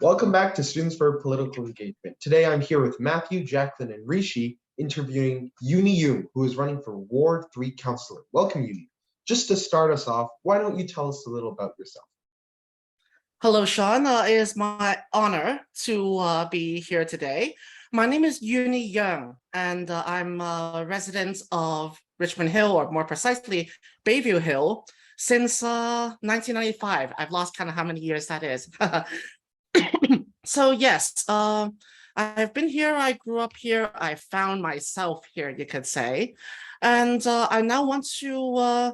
Welcome back to Students for Political Engagement. Today I'm here with Matthew, Jacqueline, and Rishi interviewing Juni Yeung, who is running for Ward 3 Councillor. Welcome, Juni. Just to start us off, why don't you tell us a little about yourself? Hello, Sean. It is my honor to be here today. My name is Juni Yeung, and I'm a resident of Richmond Hill, or more precisely, Bayview Hill, since 1995. I've lost count of how many years that is. So yes, I've been here, I grew up here, I found myself here, you could say. And I now want to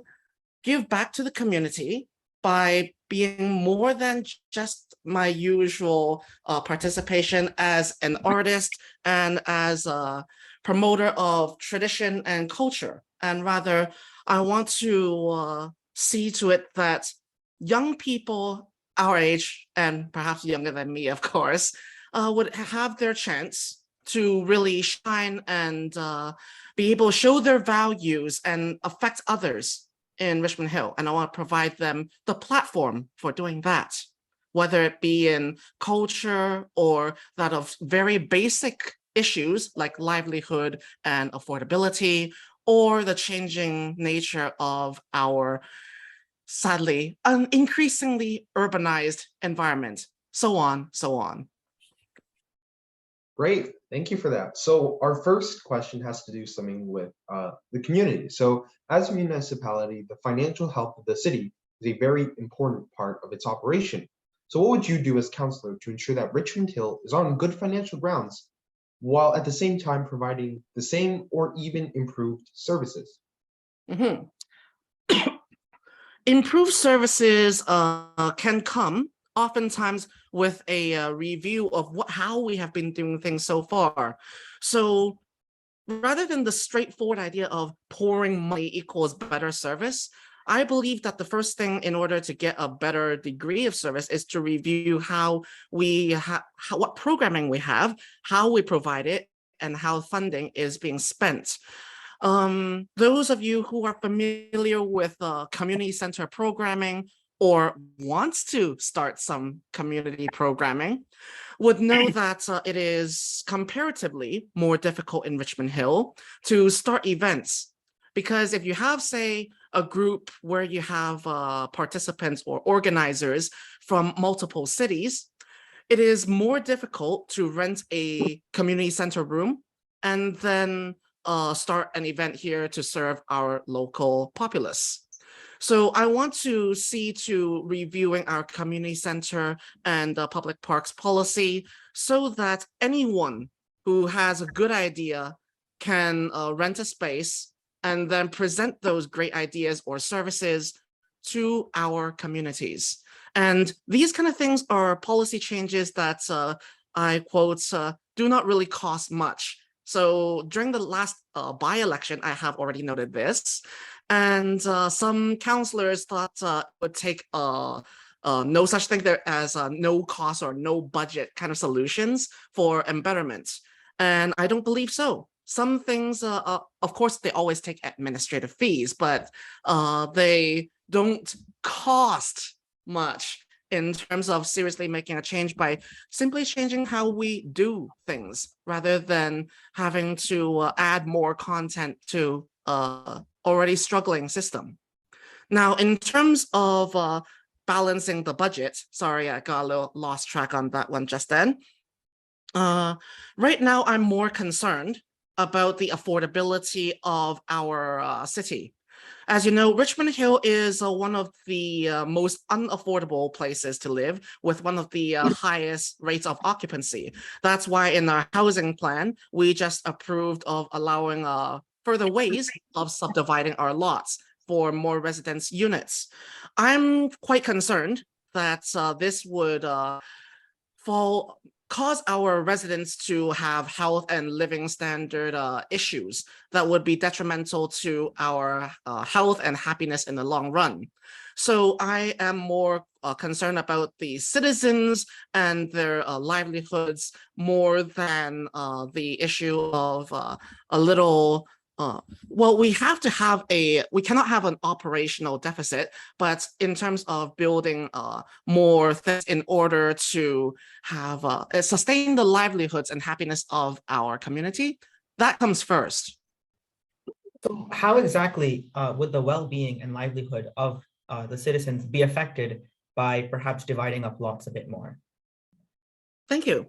give back to the community by being more than just my usual participation as an artist and as a promoter of tradition and culture. And rather, I want to see to it that young people our age, and perhaps younger than me, of course, would have their chance to really shine and be able to show their values and affect others in Richmond Hill. And I want to provide them the platform for doing that, whether it be in culture or that of very basic issues like livelihood and affordability, or the changing nature of our sadly, an increasingly urbanized environment, so on, so on. Great, thank you for that. So our first question has to do something with the community. So as a municipality, the financial health of the city is a very important part of its operation. So what would you do as councillor to ensure that Richmond Hill is on good financial grounds, while at the same time providing the same or even improved services? Mm-hmm. Improved services can come oftentimes with a review of how we have been doing things so far. So rather than the straightforward idea of pouring money equals better service, I believe that the first thing in order to get a better degree of service is to review how we what programming we have, how we provide it, and how funding is being spent. Those of you who are familiar with community center programming or wants to start some community programming would know that it is comparatively more difficult in Richmond Hill to start events. Because if you have, say, a group where you have participants or organizers from multiple cities, it is more difficult to rent a community center room and then start an event here to serve our local populace. So I want to see to reviewing our community center and public parks policy so that anyone who has a good idea can rent a space and then present those great ideas or services to our communities. And these kind of things are policy changes that I quote, do not really cost much. So during the last by-election, I have already noted this, and some councillors thought it would take no such thing there as no cost or no budget kind of solutions for embetterment. And I don't believe so. Some things, of course, they always take administrative fees, but they don't cost much in terms of seriously making a change by simply changing how we do things rather than having to add more content to already struggling system. Now, in terms of balancing the budget, sorry, I got a little lost track on that one just then. Right now, I'm more concerned about the affordability of our city. As you know, Richmond Hill is one of the most unaffordable places to live, with one of the highest rates of occupancy. That's why in our housing plan, we just approved of allowing further ways of subdividing our lots for more residence units. I'm quite concerned that this would cause our residents to have health and living standard issues that would be detrimental to our health and happiness in the long run. So I am more concerned about the citizens and their livelihoods more than the issue of a little Well, we cannot have an operational deficit, but in terms of building more things in order to have sustain the livelihoods and happiness of our community, that comes first. So how exactly would the well-being and livelihood of the citizens be affected by perhaps dividing up lots a bit more? Thank you.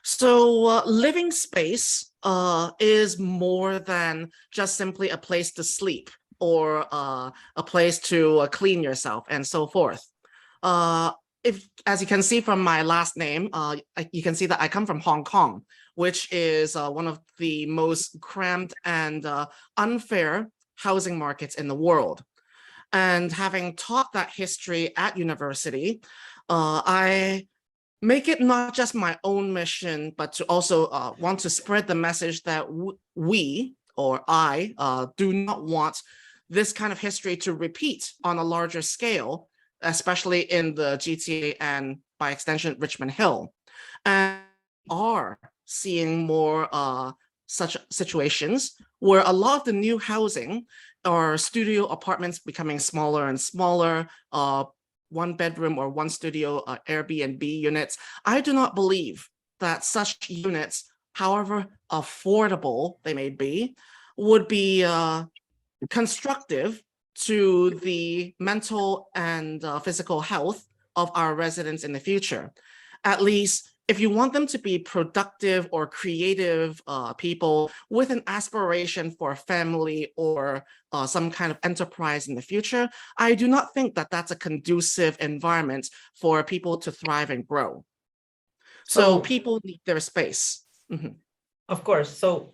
So living space is more than just simply a place to sleep or a place to clean yourself and so forth. As you can see from my last name, you can see that I come from Hong Kong, which is one of the most cramped and unfair housing markets in the world. And having taught that history at university, I make it not just my own mission, but to also want to spread the message that we, or I, do not want this kind of history to repeat on a larger scale, especially in the GTA and by extension, Richmond Hill. And are seeing more such situations where a lot of the new housing or studio apartments becoming smaller and smaller, one bedroom or one studio Airbnb units. I do not believe that such units, however affordable they may be, would be constructive to the mental and physical health of our residents in the future. At least if you want them to be productive or creative people with an aspiration for a family or some kind of enterprise in the future, I do not think that that's a conducive environment for people to thrive and grow. So people need their space. Mm-hmm. Of course. So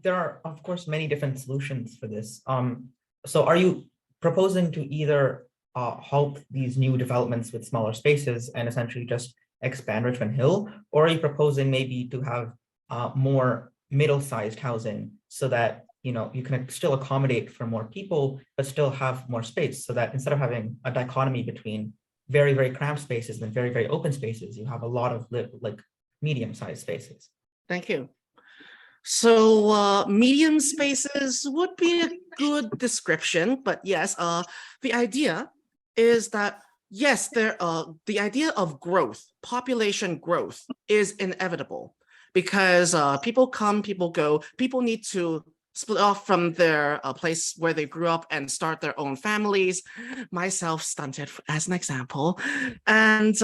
there are, of course, many different solutions for this. So are you proposing to either halt these new developments with smaller spaces and essentially just expand Richmond Hill, or are you proposing maybe to have more middle-sized housing so that you can still accommodate for more people, but still have more space, so that instead of having a dichotomy between very, very cramped spaces and very, very open spaces, you have a lot of like medium-sized spaces? Thank you. So medium spaces would be a good description, but yes, the idea is that yes, the idea of growth, population growth, is inevitable because people come, people go, people need to split off from their place where they grew up and start their own families, myself stunted as an example. And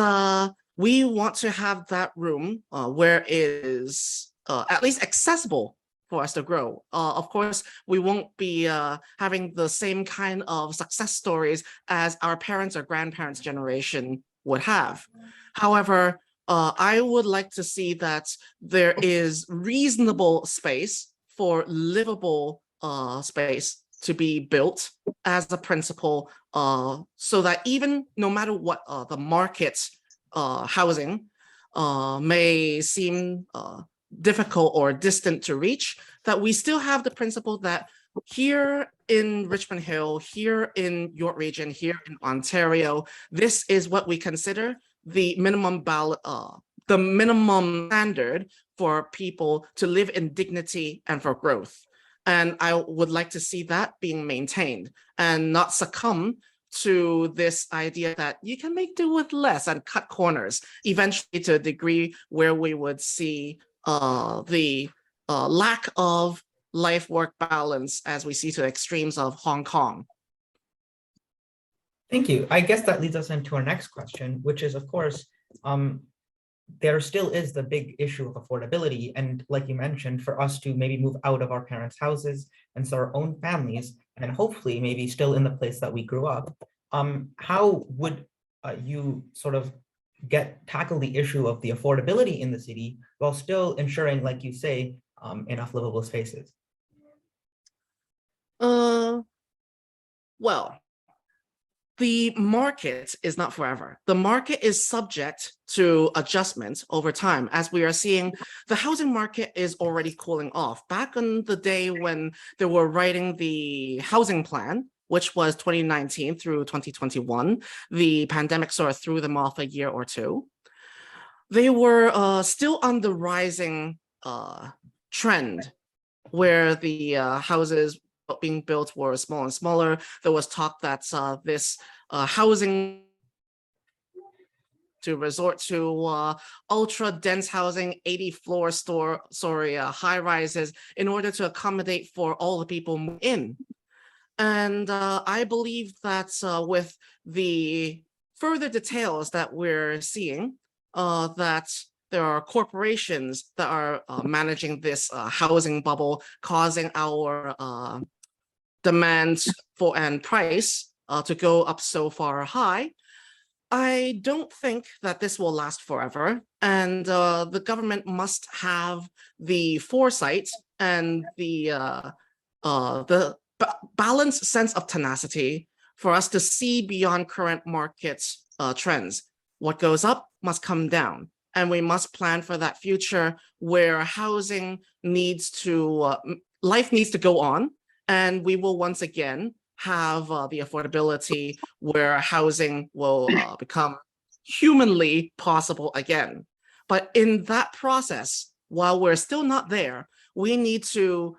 we want to have that room where it is at least accessible for us to grow. Of course, we won't be having the same kind of success stories as our parents or grandparents' generation would have. However, I would like to see that there is reasonable space for livable space to be built as a principle, so that even no matter what the market housing may seem difficult or distant to reach, that we still have the principle that here in Richmond Hill, here in York Region, here in Ontario, this is what we consider the minimum standard for people to live in dignity and for growth. And I would like to see that being maintained and not succumb to this idea that you can make do with less and cut corners, eventually to a degree where we would see the lack of life-work balance as we see to the extremes of Hong Kong. Thank you. I guess that leads us into our next question, which is, of course, there still is the big issue of affordability. And like you mentioned, for us to maybe move out of our parents' houses and start our own families, and hopefully maybe still in the place that we grew up, how would you sort of tackle the issue of the affordability in the city while still ensuring, like you say, enough livable spaces? Well, the market is not forever. The market is subject to adjustments over time. As we are seeing, the housing market is already cooling off. Back in the day when they were writing the housing plan, which was 2019 through 2021, the pandemic sort of threw them off a year or two. They were still on the rising trend where the houses being built were smaller and smaller. There was talk that this housing to resort to ultra dense housing, 80-floor story high rises in order to accommodate for all the people moving in. And I believe that with the further details that we're seeing, that there are corporations that are managing this housing bubble, causing our demand for and price to go up so far high. I don't think that this will last forever, and the government must have the foresight and the balanced sense of tenacity for us to see beyond current market trends. What goes up must come down, and we must plan for that future where housing needs to, life needs to go on, and we will once again have the affordability where housing will become humanly possible again. But in that process, while we're still not there, we need to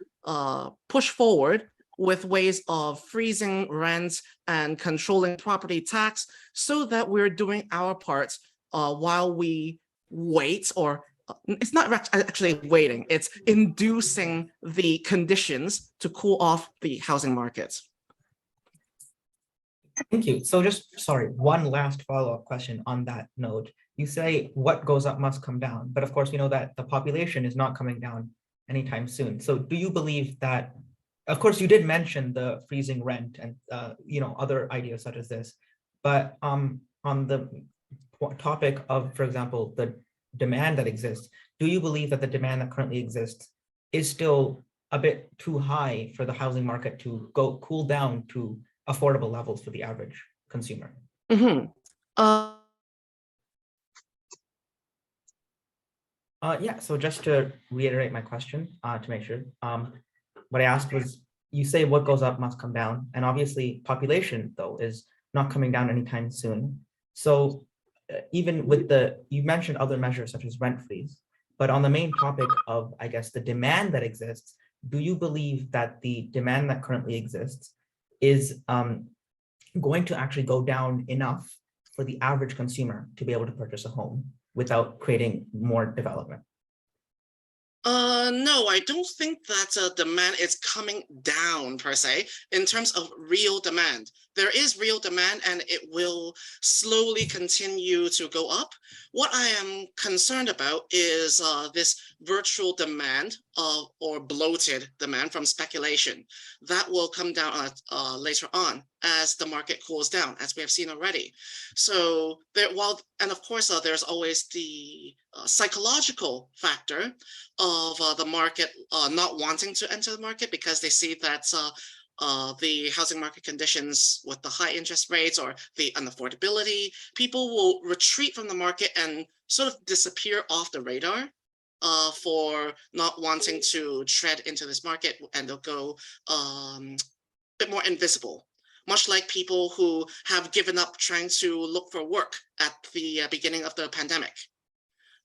push forward with ways of freezing rents and controlling property tax so that we're doing our part while we wait, or it's not actually waiting, it's inducing the conditions to cool off the housing markets. Thank you. So just, sorry, one last follow-up question on that note. You say what goes up must come down, but of course we know that the population is not coming down anytime soon. So do you believe that, of course you did mention the freezing rent and other ideas such as this, but on the topic of, for example, the demand that exists, do you believe that the demand that currently exists is still a bit too high for the housing market to go cool down to affordable levels for the average consumer? Yeah, so just to reiterate my question, to make sure, what I asked was, you say what goes up must come down, and obviously population though is not coming down anytime soon. So even with you mentioned other measures such as rent freeze, but on the main topic of, I guess, the demand that exists, do you believe that the demand that currently exists is going to actually go down enough for the average consumer to be able to purchase a home without creating more development? No, I don't think that demand is coming down per se in terms of real demand. There is real demand and it will slowly continue to go up. What I am concerned about is this virtual demand or bloated demand from speculation that will come down later on as the market cools down, as we have seen already. So and of course, there's always the psychological factor of the market not wanting to enter the market because they see that the housing market conditions with the high interest rates or the unaffordability, people will retreat from the market and sort of disappear off the radar for not wanting to tread into this market, and they'll go a bit more invisible. Much like people who have given up trying to look for work at the beginning of the pandemic.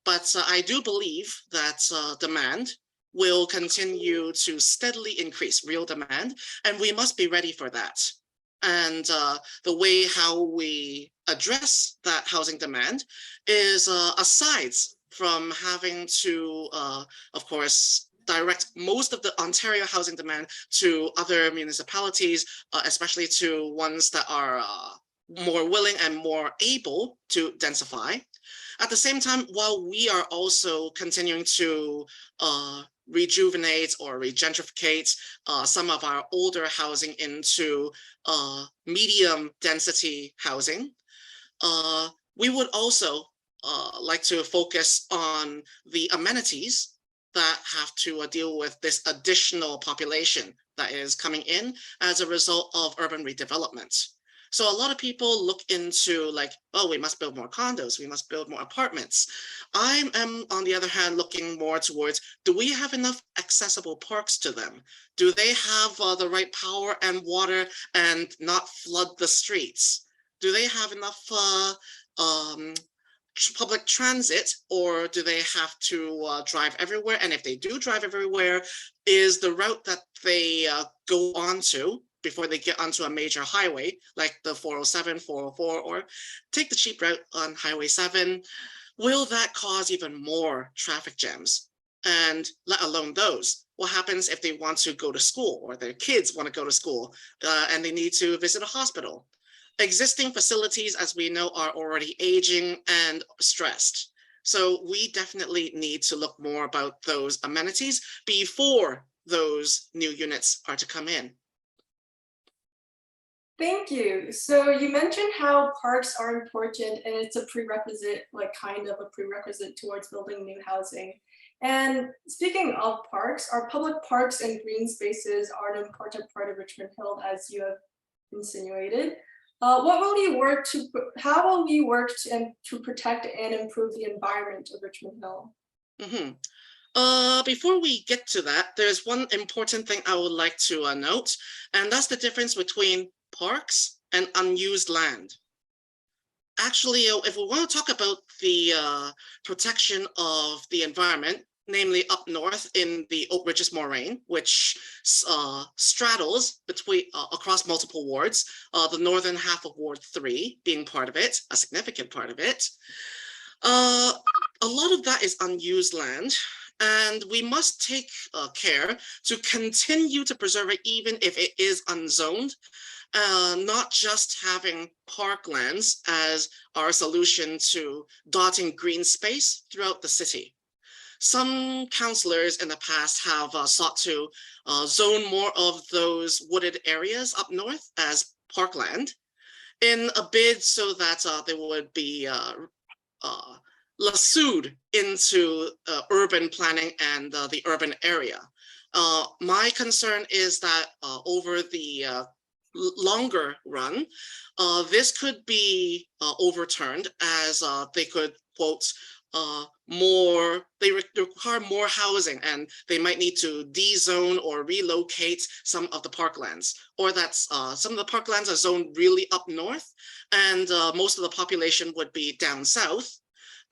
But I do believe that demand will continue to steadily increase, real demand, and we must be ready for that. And the way how we address that housing demand is aside from having to, of course, direct most of the Ontario housing demand to other municipalities, especially to ones that are more willing and more able to densify. At the same time, while we are also continuing to rejuvenate or regentrificate some of our older housing into medium density housing, we would also like to focus on the amenities that have to deal with this additional population that is coming in as a result of urban redevelopment. So a lot of people look into like, oh, we must build more condos, we must build more apartments. I am, on the other hand, looking more towards, do we have enough accessible parks to them? Do they have the right power and water and not flood the streets? Do they have enough public transit, or do they have to drive everywhere? And if they do drive everywhere, is the route that they go onto before they get onto a major highway, like the 407, 404, or take the cheap route on Highway 7, will that cause even more traffic jams? And let alone those, what happens if they want to go to school, or their kids want to go to school and they need to visit a hospital? Existing facilities, as we know, are already aging and stressed. So we definitely need to look more about those amenities before those new units are to come in. Thank you. So you mentioned how parks are important and it's a prerequisite, like kind of a prerequisite towards building new housing. And speaking of parks, our public parks and green spaces are an important part of Richmond Hill, as you have insinuated. What will you work to, how will you work to protect and improve the environment of Richmond Hill? Before we get to that, there's one important thing I would like to note, and that's the difference between parks and unused land. Actually, if we want to talk about the protection of the environment, namely up north in the Oak Ridges Moraine, which straddles between across multiple wards, the northern half of Ward 3 being part of it, a significant part of it. A lot of that is unused land, and we must take care to continue to preserve it even if it is unzoned. Not just having parklands as our solution to dotting green space throughout the city. Some councillors in the past have sought to zone more of those wooded areas up north as parkland in a bid so that they would be lassoed into urban planning and the urban area. My concern is that over the longer run, this could be overturned as they could, quote, they require more housing and they might need to dezone or relocate some of the parklands, or that some of the parklands are zoned really up north and most of the population would be down south.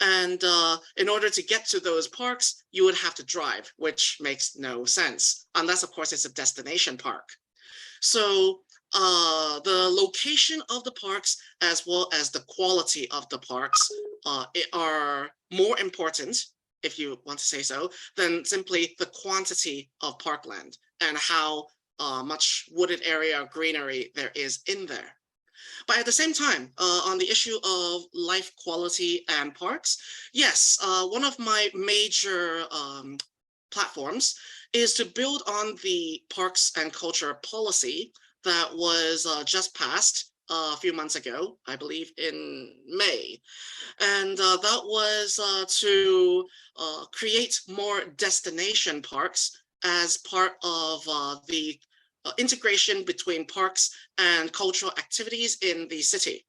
And in order to get to those parks, you would have to drive, which makes no sense, unless of course it's a destination park. So the location of the parks as well as the quality of the parks are more important, if you want to say so, than simply the quantity of parkland and how much wooded area or greenery there is in there. But at the same time, on the issue of life quality and parks, yes, one of my major platforms is to build on the parks and culture policy that was just passed a few months ago, I believe in May. And that was to create more destination parks as part of the integration between parks and cultural activities in the city.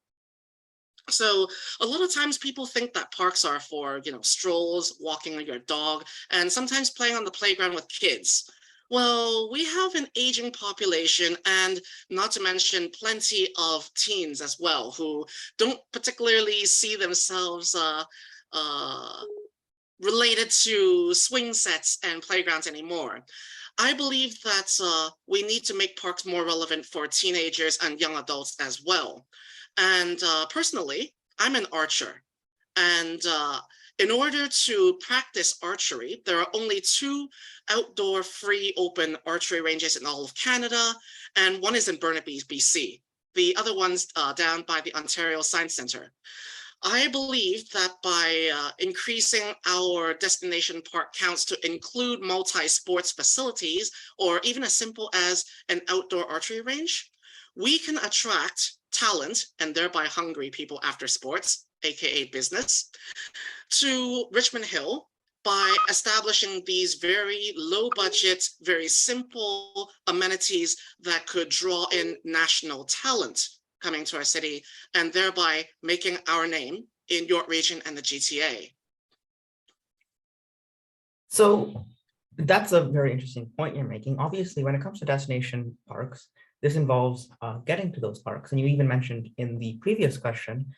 So a lot of times people think that parks are for, strolls, walking your dog, and sometimes playing on the playground with kids. Well, we have an aging population, and not to mention plenty of teens as well, who don't particularly see themselves related to swing sets and playgrounds anymore. I believe that we need to make parks more relevant for teenagers and young adults as well. And personally, I'm an archer. And in order to practice archery, there are only 2 outdoor free open archery ranges in all of Canada, and one is in Burnaby, BC. The other one's down by the Ontario Science Centre. I believe that by increasing our destination park counts to include multi-sports facilities, or even as simple as an outdoor archery range, we can attract talent and thereby hungry people after sports, aka business, to Richmond Hill by establishing these very low budget, very simple amenities that could draw in national talent coming to our city and thereby making our name in York Region and the GTA. So that's a very interesting point you're making. Obviously, when it comes to destination parks, this involves getting to those parks. And you even mentioned in the previous question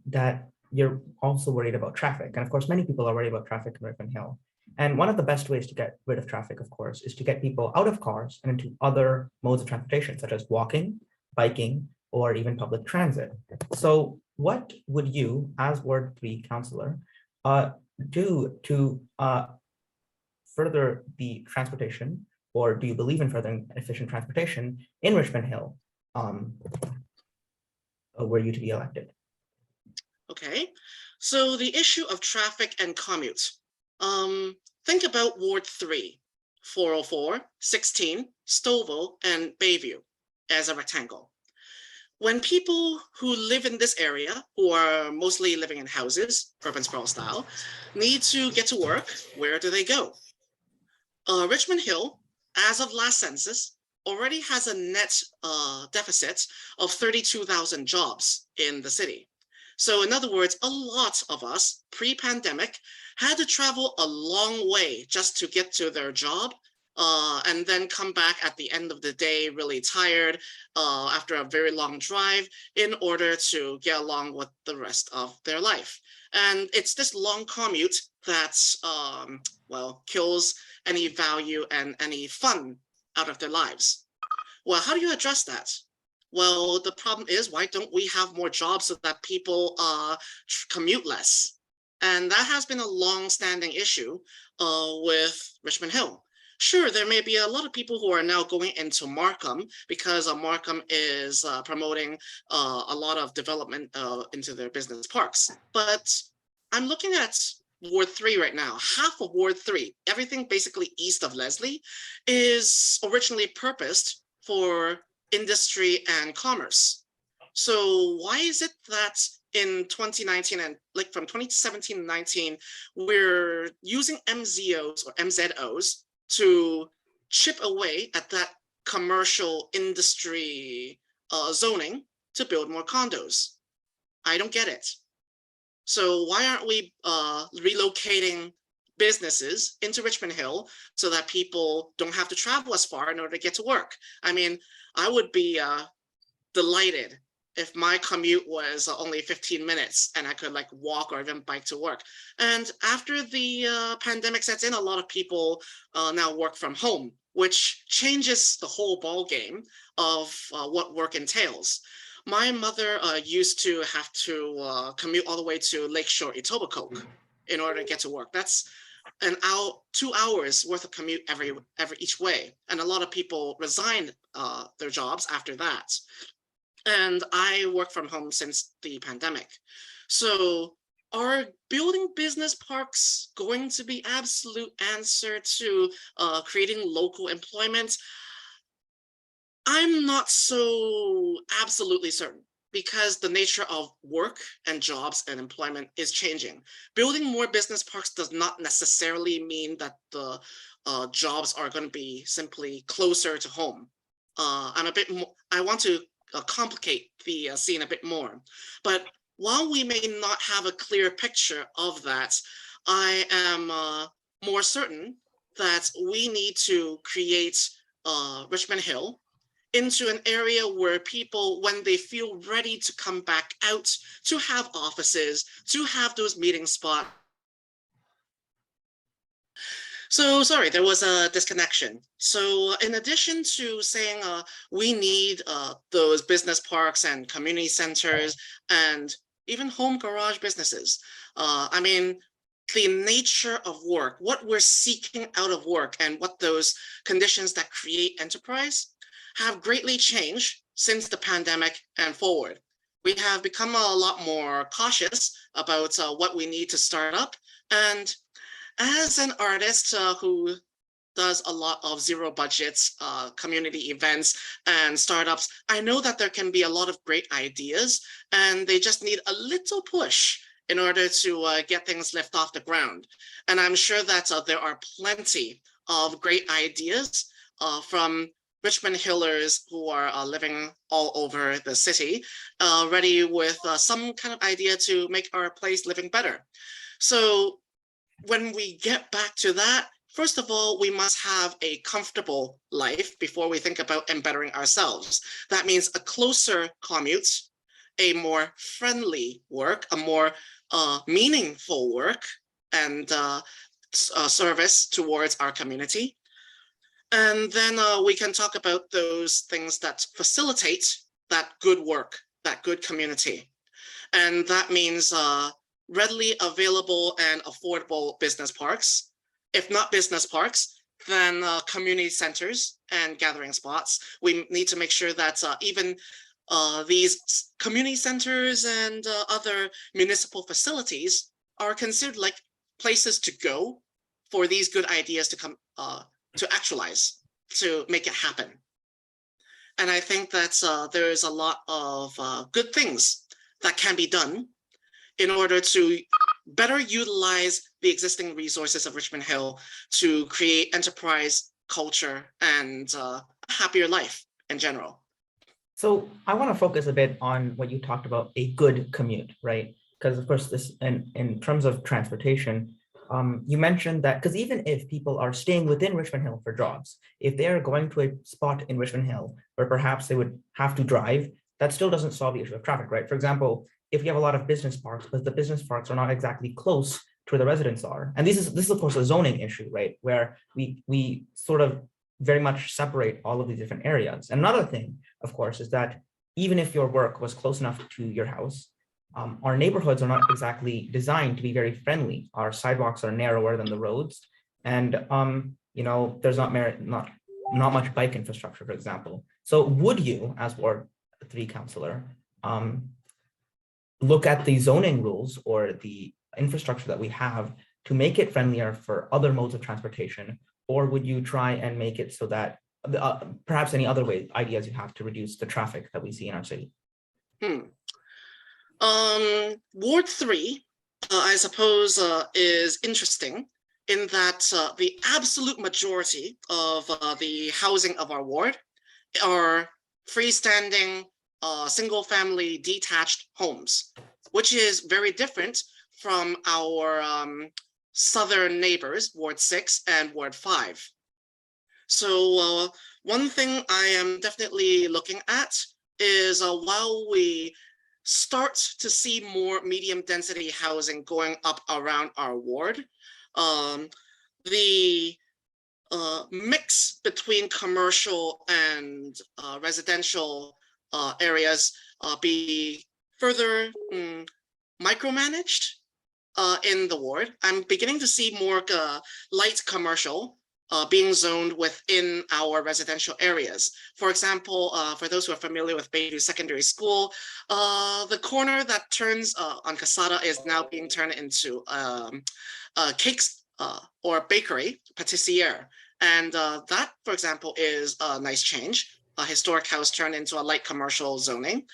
that you're also worried about traffic. And of course, many people are worried about traffic in Richmond Hill. And one of the best ways to get rid of traffic, of course, is to get people out of cars and into other modes of transportation, such as walking, biking, or even public transit. So what would you, as Ward 3 councillor, do to further the transportation, or do you believe in furthering efficient transportation in Richmond Hill, were you to be elected? Okay, so the issue of traffic and commute. Think about Ward 3, 404, 16, Stouffville, and Bayview as a rectangle. When people who live in this area, who are mostly living in houses, urban sprawl style, need to get to work, where do they go? Richmond Hill, as of last census, already has a net deficit of 32,000 jobs in the city. So in other words, a lot of us pre-pandemic had to travel a long way just to get to their job, and then come back at the end of the day really tired after a very long drive in order to get along with the rest of their life. And it's this long commute that, well, kills any value and any fun out of their lives. Well, how do you address that? Well, the problem is, why don't we have more jobs so that people commute less? And that has been a long-standing issue with Richmond Hill. Sure, there may be a lot of people who are now going into Markham because Markham is promoting a lot of development into their business parks. But I'm looking at Ward 3 right now. Half of Ward 3, everything basically east of Leslie, is originally purposed for industry and commerce. So why is it that in 2019 and like from 2017 to 19, we're using MZOs or MZOs to chip away at that commercial industry zoning to build more condos? I don't get it. So why aren't we relocating businesses into Richmond Hill so that people don't have to travel as far in order to get to work? I mean, I would be delighted if my commute was only 15 minutes and I could like walk or even bike to work. And after the pandemic sets in, a lot of people now work from home, which changes the whole ball game of what work entails. My mother used to have to commute all the way to Lakeshore, Etobicoke in order to get to work. That's an hour, 2 hours worth of commute every each way. And a lot of people resigned their jobs after that. And I work from home since the pandemic. So are building business parks going to be absolute answer to creating local employment? I'm not so absolutely certain, because the nature of work and jobs and employment is changing. Building more business parks does not necessarily mean that the jobs are going to be simply closer to home. I'm a bit more, I want to complicate the scene a bit more. But while we may not have a clear picture of that, I am more certain that we need to create Richmond Hill into an area where people, when they feel ready to come back out, to have offices, to have those meeting spots. So sorry, there was a disconnection. So in addition to saying we need those business parks and community centers and even home garage businesses, I mean, the nature of work, what we're seeking out of work and what those conditions that create enterprise have greatly changed since the pandemic and forward. We have become a lot more cautious about what we need to start up. And as an artist who does a lot of zero budgets, community events and startups, I know that there can be a lot of great ideas and they just need a little push in order to get things lifted off the ground. And I'm sure that there are plenty of great ideas from Richmond Hillers who are living all over the city, ready with some kind of idea to make our place living better. So when we get back to that, first of all, we must have a comfortable life before we think about bettering ourselves. That means a closer commute, a more friendly work, a more meaningful work and service towards our community. And then we can talk about those things that facilitate that good work, that good community. And that means readily available and affordable business parks. If not business parks, then community centers and gathering spots. We need to make sure that even these community centers and other municipal facilities are considered like places to go for these good ideas to come to actualize, to make it happen. And I think that there's a lot of good things that can be done in order to better utilize the existing resources of Richmond Hill to create enterprise, culture, and a happier life in general. So I want to focus a bit on what you talked about, a good commute, right? Because of course, this in terms of transportation, you mentioned that because even if people are staying within Richmond Hill for jobs, if they are going to a spot in Richmond Hill where perhaps they would have to drive, that still doesn't solve the issue of traffic, right? For example, if you have a lot of business parks, but the business parks are not exactly close to where the residents are, and this is of course a zoning issue, right? Where we sort of very much separate all of these different areas. And another thing, of course, is that even if your work was close enough to your house, our neighborhoods are not exactly designed to be very friendly. Our sidewalks are narrower than the roads, and there's not much bike infrastructure, for example. So would you, as Ward 3 councillor, look at the zoning rules or the infrastructure that we have to make it friendlier for other modes of transportation, or would you try and make it so that perhaps any other ideas you have to reduce the traffic that we see in our city? Ward 3, I suppose, is interesting in that the absolute majority of the housing of our ward are freestanding, single-family detached homes, which is very different from our southern neighbors, Ward 6 and Ward 5. So one thing I am definitely looking at is while we start to see more medium density housing going up around our ward, the mix between commercial and residential areas be further micromanaged in the ward. I'm beginning to see more light commercial being zoned within our residential areas. For example, for those who are familiar with Beidou Secondary School, the corner that turns on Casada is now being turned into cakes or bakery, pâtissière. And that, for example, is a nice change. A historic house turned into a light commercial zoning.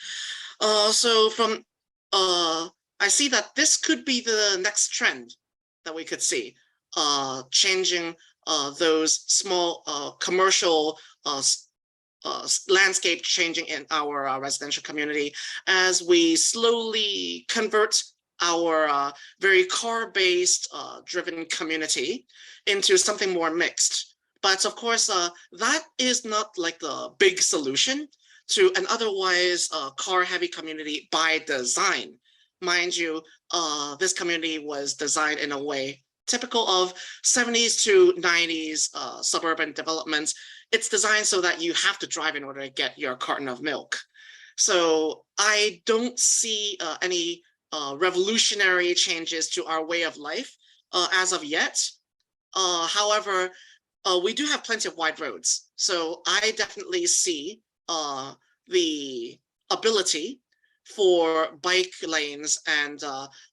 So from, I see that this could be the next trend that we could see, changing those small commercial landscape changing in our residential community as we slowly convert our very car-based driven community into something more mixed. But of course, that is not like the big solution to an otherwise car-heavy community by design. Mind you, this community was designed in a way typical of 70s to 90s suburban developments. It's designed so that you have to drive in order to get your carton of milk. So I don't see any revolutionary changes to our way of life as of yet. However, we do have plenty of wide roads. So I definitely see the ability for bike lanes and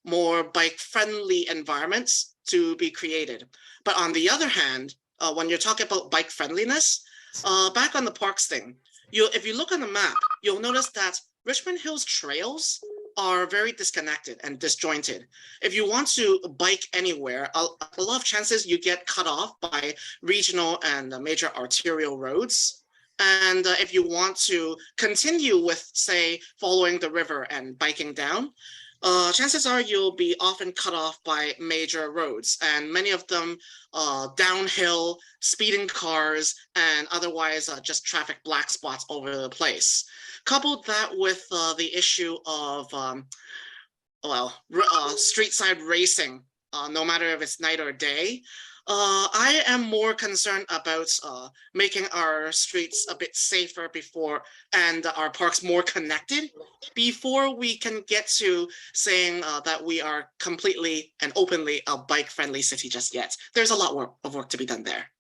more bike-friendly environments to be created. But on the other hand, when you're talking about bike friendliness, back on the parks thing, if you look on the map, you'll notice that Richmond Hill's trails are very disconnected and disjointed. If you want to bike anywhere, a lot of chances you get cut off by regional and major arterial roads. And if you want to continue with, say, following the river and biking down, chances are you'll be often cut off by major roads, and many of them downhill, speeding cars, and otherwise just traffic black spots over the place. Coupled that with the issue of street side racing, no matter if it's night or day. I am more concerned about making our streets a bit safer before and our parks more connected before we can get to saying that we are completely and openly a bike-friendly city just yet. There's a lot of work to be done there.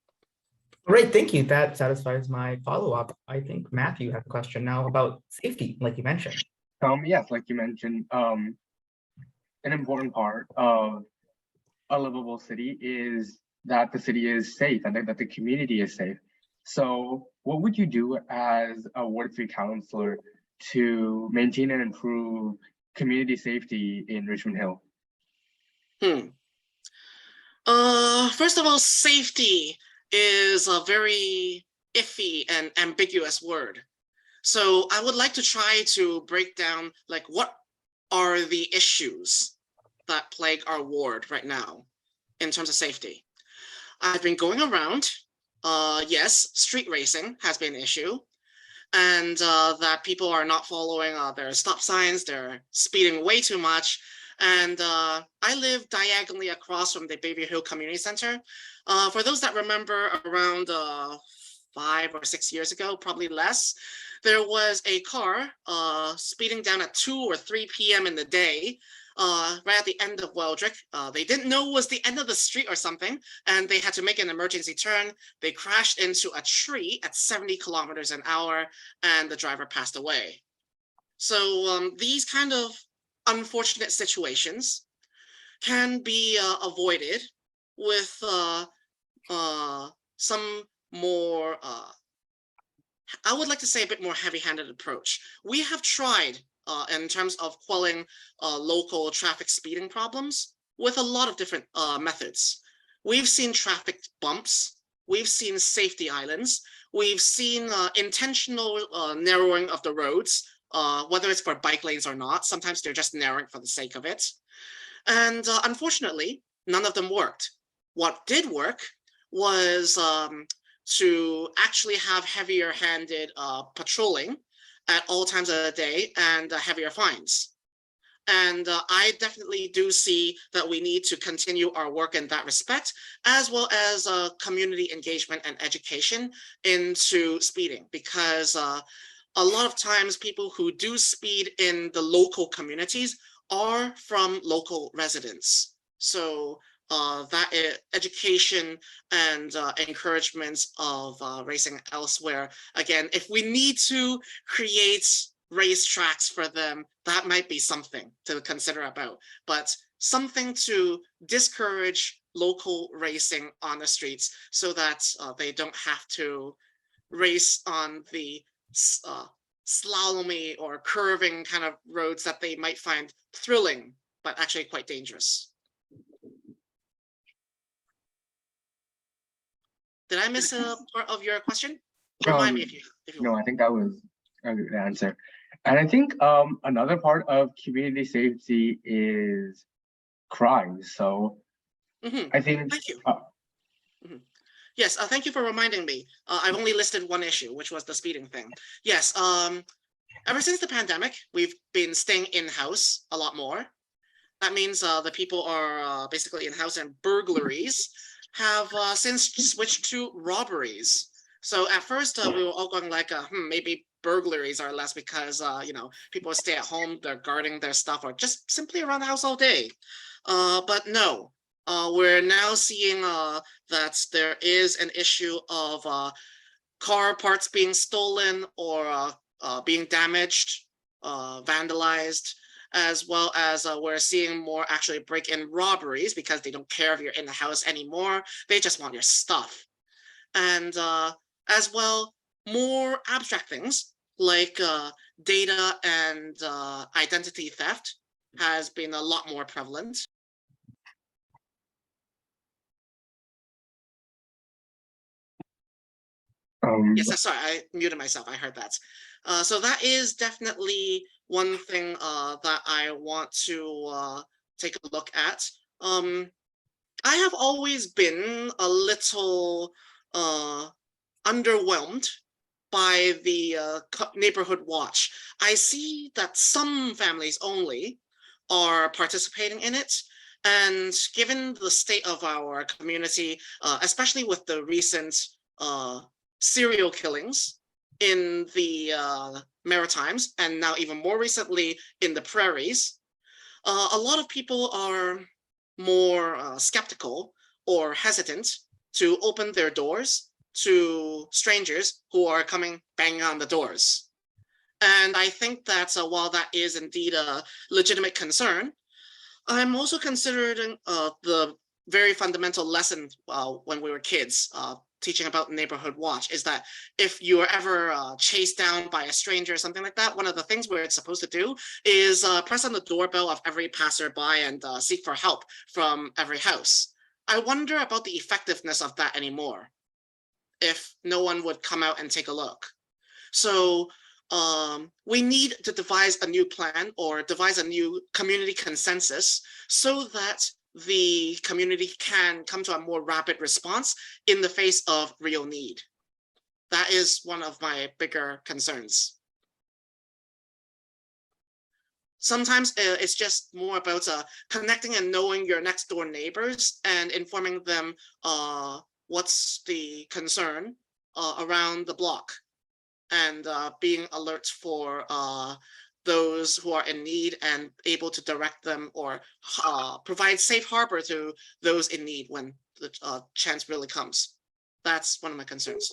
Great, thank you. That satisfies my follow-up. I think Matthew has a question now about safety, like you mentioned. Yes, like you mentioned, an important part of a livable city is that the city is safe and that the community is safe. So what would you do as a Ward 3 councillor to maintain and improve community safety in Richmond Hill? First of all, safety is a very iffy and ambiguous word. So I would like to try to break down like what are the issues that plague our ward right now in terms of safety. I've been going around, yes, street racing has been an issue, and that people are not following their stop signs, they're speeding way too much. And I live diagonally across from the Bayview Hill Community Center. For those that remember, around 5 or 6 years ago, probably less, there was a car speeding down at 2 or 3 p.m. in the day, right at the end of Weldrick. They didn't know it was the end of the street or something, and they had to make an emergency turn. They crashed into a tree at 70 kilometers an hour, and the driver passed away. So these kind of unfortunate situations can be avoided with some more, I would like to say a bit more heavy-handed approach. We have tried in terms of quelling local traffic speeding problems with a lot of different methods. We've seen traffic bumps, we've seen safety islands, we've seen intentional narrowing of the roads, whether it's for bike lanes or not. Sometimes they're just narrowing for the sake of it. And unfortunately, none of them worked. What did work was to actually have heavier handed patrolling at all times of the day and heavier fines. And I definitely do see that we need to continue our work in that respect, as well as community engagement and education into speeding, because a lot of times people who do speed in the local communities are from local residents. So that education and encouragements of racing elsewhere. Again, if we need to create race tracks for them, that might be something to consider about, but something to discourage local racing on the streets so that they don't have to race on the slalomy or curving kind of roads that they might find thrilling, but actually quite dangerous. Did I miss a part of your question? Remind me if you No, want. I think that was a good answer. And I think another part of community safety is crime. So I think Thank you. Yes, thank you for reminding me. I've only listed one issue, which was the speeding thing. Yes, ever since the pandemic, we've been staying in-house a lot more. That means the people are basically in-house, and burglaries have since switched to robberies. So at first we were all going like, maybe burglaries are less because you know, people stay at home, they're guarding their stuff, or just simply around the house all day. But no, we're now seeing that there is an issue of car parts being stolen or being damaged, vandalized, as well as we're seeing more actually break-in robberies because they don't care if you're in the house anymore. They just want your stuff. And as well, more abstract things like data and identity theft has been a lot more prevalent. Yes, sorry, I muted myself. I heard that. So that is definitely one thing that I want to take a look at. I have always been a little underwhelmed by the neighborhood watch. I see that some families only are participating in it. And given the state of our community, especially with the recent serial killings in the Maritimes, and now even more recently in the prairies, a lot of people are more skeptical or hesitant to open their doors to strangers who are coming banging on the doors. And I think that while that is indeed a legitimate concern, I'm also considering the very fundamental lesson when we were kids, teaching about neighborhood watch, is that if you are ever chased down by a stranger or something like that, one of the things we're supposed to do is press on the doorbell of every passerby and seek for help from every house. I wonder about the effectiveness of that anymore, if no one would come out and take a look. So we need to devise a new plan or devise a new community consensus so that the community can come to a more rapid response in the face of real need. That is one of my bigger concerns. Sometimes it's just more about connecting and knowing your next door neighbors and informing them what's the concern around the block, and being alert for those who are in need and able to direct them or provide safe harbor to those in need when the chance really comes. That's one of my concerns.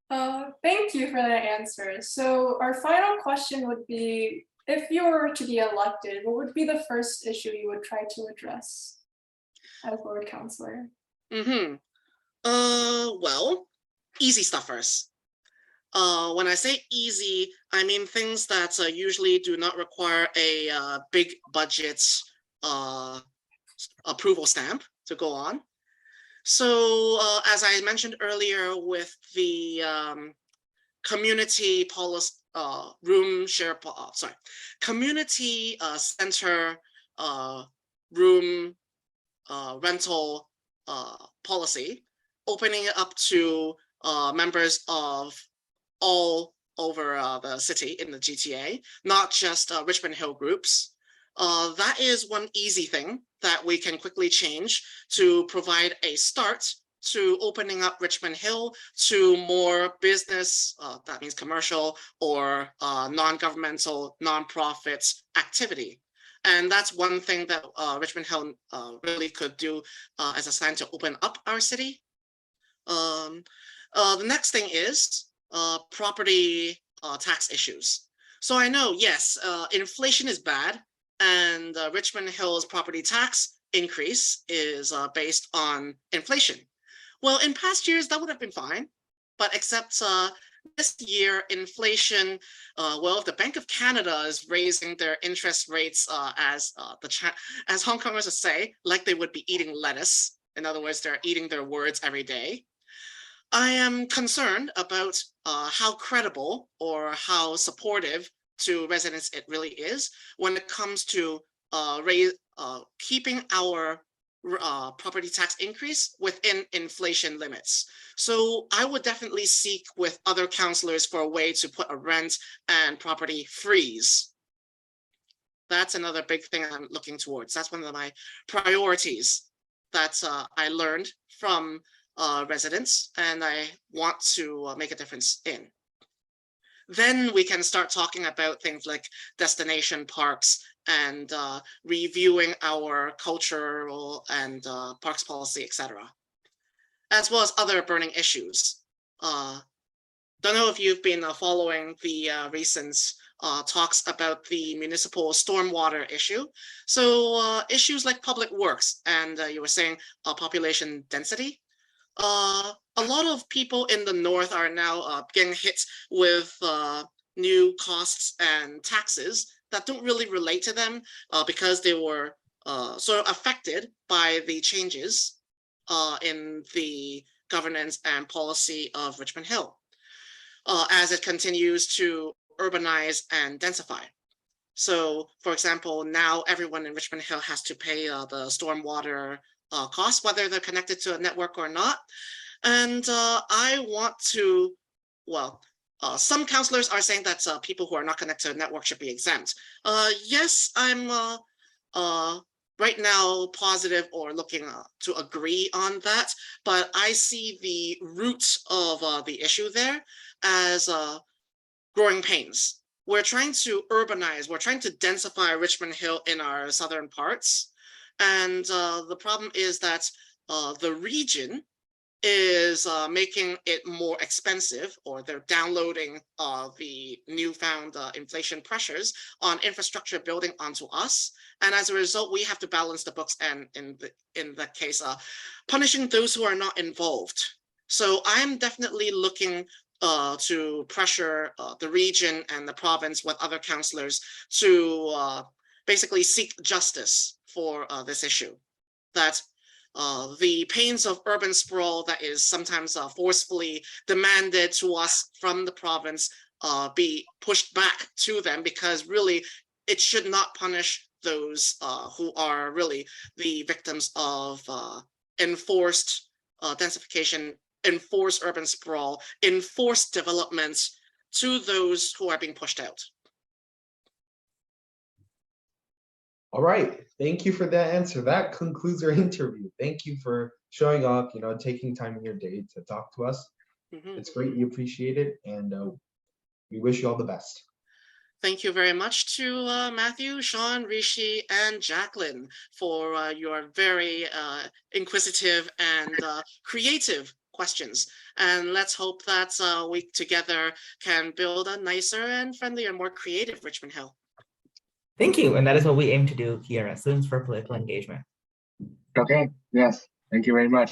Thank you for that answer. So our final question would be, if you were to be elected, what would be the first issue you would try to address as board councillor? Well, easy stuff first. When I say easy, I mean things that usually do not require a big budget approval stamp to go on. So as I mentioned earlier with the community policy community center room rental policy, opening it up to members of all over the city in the GTA, not just Richmond Hill groups. That is one easy thing that we can quickly change to provide a start to opening up Richmond Hill to more business, that means commercial or non-governmental, non-profit activity. And that's one thing that Richmond Hill really could do as a sign to open up our city. The next thing is property tax issues. So I know, yes, inflation is bad, and Richmond Hill's property tax increase is based on inflation. Well, in past years, that would have been fine, but except this year, inflation, well, the Bank of Canada is raising their interest rates as Hong Kongers would say, like they would be eating lettuce. In other words, they're eating their words every day. I am concerned about how credible or how supportive to residents it really is when it comes to keeping our property tax increase within inflation limits. So I would definitely seek with other councillors for a way to put a rent and property freeze. That's another big thing I'm looking towards. That's one of my priorities that I learned from residents and I want to make a difference in. Then we can start talking about things like destination parks and reviewing our cultural and parks policy, etc., as well as other burning issues. Don't know if you've been following the recent talks about the municipal stormwater issue. So issues like public works and you were saying population density. A lot of people in the north are now getting hit with new costs and taxes that don't really relate to them because they were sort of affected by the changes in the governance and policy of Richmond Hill as it continues to urbanize and densify. So, for example, now everyone in Richmond Hill has to pay the stormwater costs, whether they're connected to a network or not. And I want to, well, some councillors are saying that people who are not connected to a network should be exempt. Yes, I'm right now positive or looking to agree on that, but I see the root of the issue there as growing pains. We're trying to urbanize, we're trying to densify Richmond Hill in our southern parts. And the problem is that the region is making it more expensive, or they're downloading the newfound inflation pressures on infrastructure building onto us. And as a result, we have to balance the books, and in that case, punishing those who are not involved. So I'm definitely looking to pressure the region and the province with other councillors to basically seek justice for this issue. That the pains of urban sprawl that is sometimes forcefully demanded to us from the province be pushed back to them, because really it should not punish those who are really the victims of enforced densification, enforced urban sprawl, enforced development to those who are being pushed out. All right, thank you for that answer. That concludes our interview. Thank you for showing up, taking time in your day to talk to us. It's greatly appreciated, and we wish you all the best. Thank you very much to Matthew, Sean, Rishi, and Jacqueline for your very inquisitive and creative questions. And let's hope that we together can build a nicer and friendlier, more creative Richmond Hill. Thank you. And that is what we aim to do here at Students for Political Engagement. Okay, yes, thank you very much.